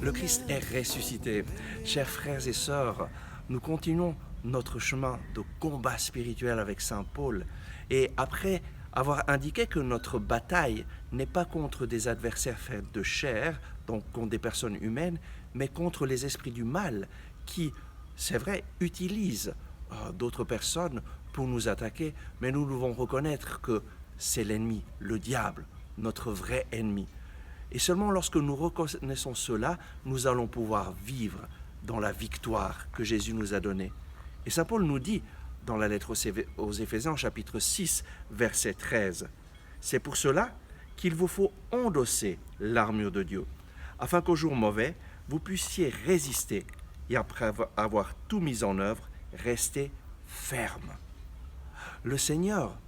Le Christ est ressuscité. Chers frères et sœurs, nous continuons notre chemin de combat spirituel avec Saint Paul. Et après avoir indiqué que notre bataille n'est pas contre des adversaires faits de chair, donc contre des personnes humaines, mais contre les esprits du mal qui, c'est vrai, utilisent d'autres personnes pour nous attaquer, mais nous devons reconnaître que c'est l'ennemi, le diable, notre vrai ennemi. Et seulement lorsque nous reconnaissons cela, nous allons pouvoir vivre dans la victoire que Jésus nous a donnée. Et Saint Paul nous dit dans la lettre aux Éphésiens, chapitre 6, verset 13, « C'est pour cela qu'il vous faut endosser l'armure de Dieu, afin qu'au jour mauvais, vous puissiez résister et après avoir tout mis en œuvre, rester ferme. » Le Seigneur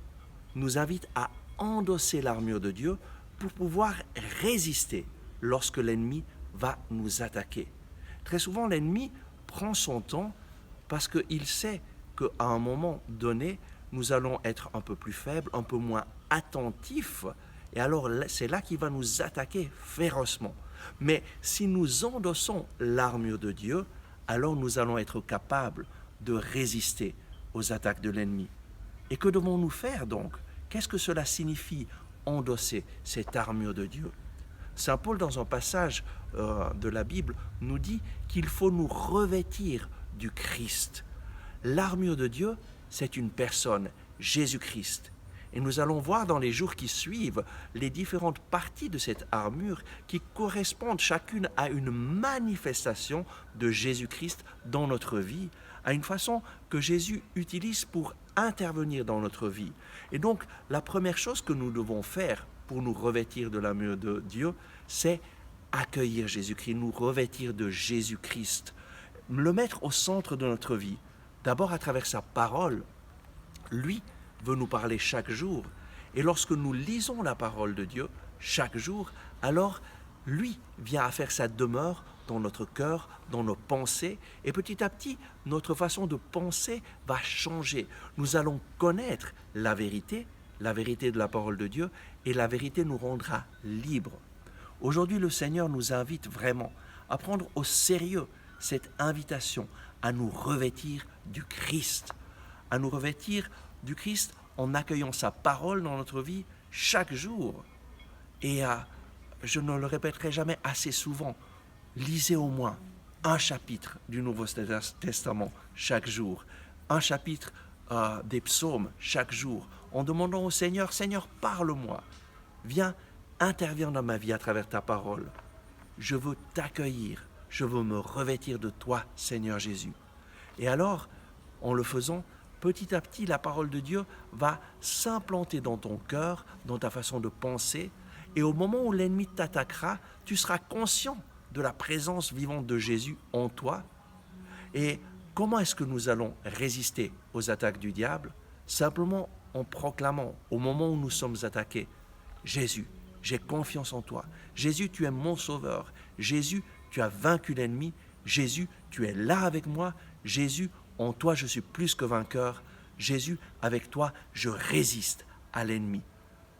nous invite à endosser l'armure de Dieu pour pouvoir résister lorsque l'ennemi va nous attaquer. Très souvent, l'ennemi prend son temps parce qu'il sait qu'à un moment donné, nous allons être un peu plus faibles, un peu moins attentifs, et alors c'est là qu'il va nous attaquer férocement. Mais si nous endossons l'armure de Dieu, alors nous allons être capables de résister aux attaques de l'ennemi. Et que devons-nous faire donc? Qu'est-ce que cela signifie, endosser cette armure de Dieu? Saint Paul, dans un passage de la Bible, nous dit qu'il faut nous revêtir du Christ. L'armure de Dieu, c'est une personne, Jésus-Christ. Et nous allons voir dans les jours qui suivent les différentes parties de cette armure qui correspondent chacune à une manifestation de Jésus-Christ dans notre vie, à une façon que Jésus utilise pour intervenir dans notre vie. Et donc, la première chose que nous devons faire pour nous revêtir de l'armure de Dieu, c'est accueillir Jésus-Christ, nous revêtir de Jésus-Christ, le mettre au centre de notre vie. D'abord à travers sa parole. Lui veut nous parler chaque jour. Et lorsque nous lisons la parole de Dieu chaque jour, alors lui vient à faire sa demeure dans notre cœur, dans nos pensées, et petit à petit, notre façon de penser va changer. Nous allons connaître la vérité de la parole de Dieu, et la vérité nous rendra libres. Aujourd'hui, le Seigneur nous invite vraiment à prendre au sérieux cette invitation à nous revêtir du Christ, à nous revêtir du Christ en accueillant sa parole dans notre vie chaque jour. Et je ne le répéterai jamais assez souvent, lisez au moins un chapitre du Nouveau Testament chaque jour, un chapitre des psaumes chaque jour, en demandant au Seigneur, Seigneur, parle-moi, viens, interviens dans ma vie à travers ta parole. Je veux t'accueillir, je veux me revêtir de toi, Seigneur Jésus. Et alors, en le faisant, petit à petit, la parole de Dieu va s'implanter dans ton cœur, dans ta façon de penser, et au moment où l'ennemi t'attaquera, tu seras conscient de la présence vivante de Jésus en toi. Et comment est-ce que nous allons résister aux attaques du diable? Simplement en proclamant, au moment où nous sommes attaqués, Jésus, j'ai confiance en toi. Jésus, tu es mon sauveur. Jésus, tu as vaincu l'ennemi. Jésus, tu es là avec moi. Jésus, en toi, je suis plus que vainqueur. Jésus, avec toi, je résiste à l'ennemi.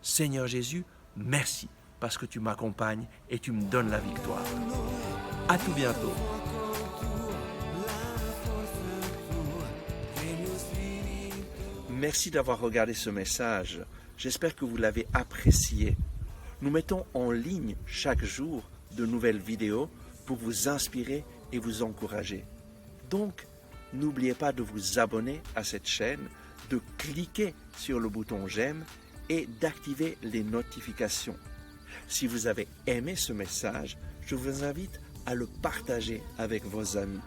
Seigneur Jésus, merci parce que tu m'accompagnes et tu me donnes la victoire. À tout bientôt. Merci d'avoir regardé ce message. J'espère que vous l'avez apprécié. Nous mettons en ligne chaque jour de nouvelles vidéos pour vous inspirer et vous encourager. Donc, n'oubliez pas de vous abonner à cette chaîne, de cliquer sur le bouton j'aime et d'activer les notifications. Si vous avez aimé ce message, je vous invite à le partager avec vos amis.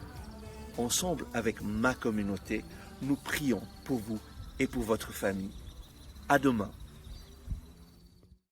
Ensemble avec ma communauté, nous prions pour vous et pour votre famille. À demain.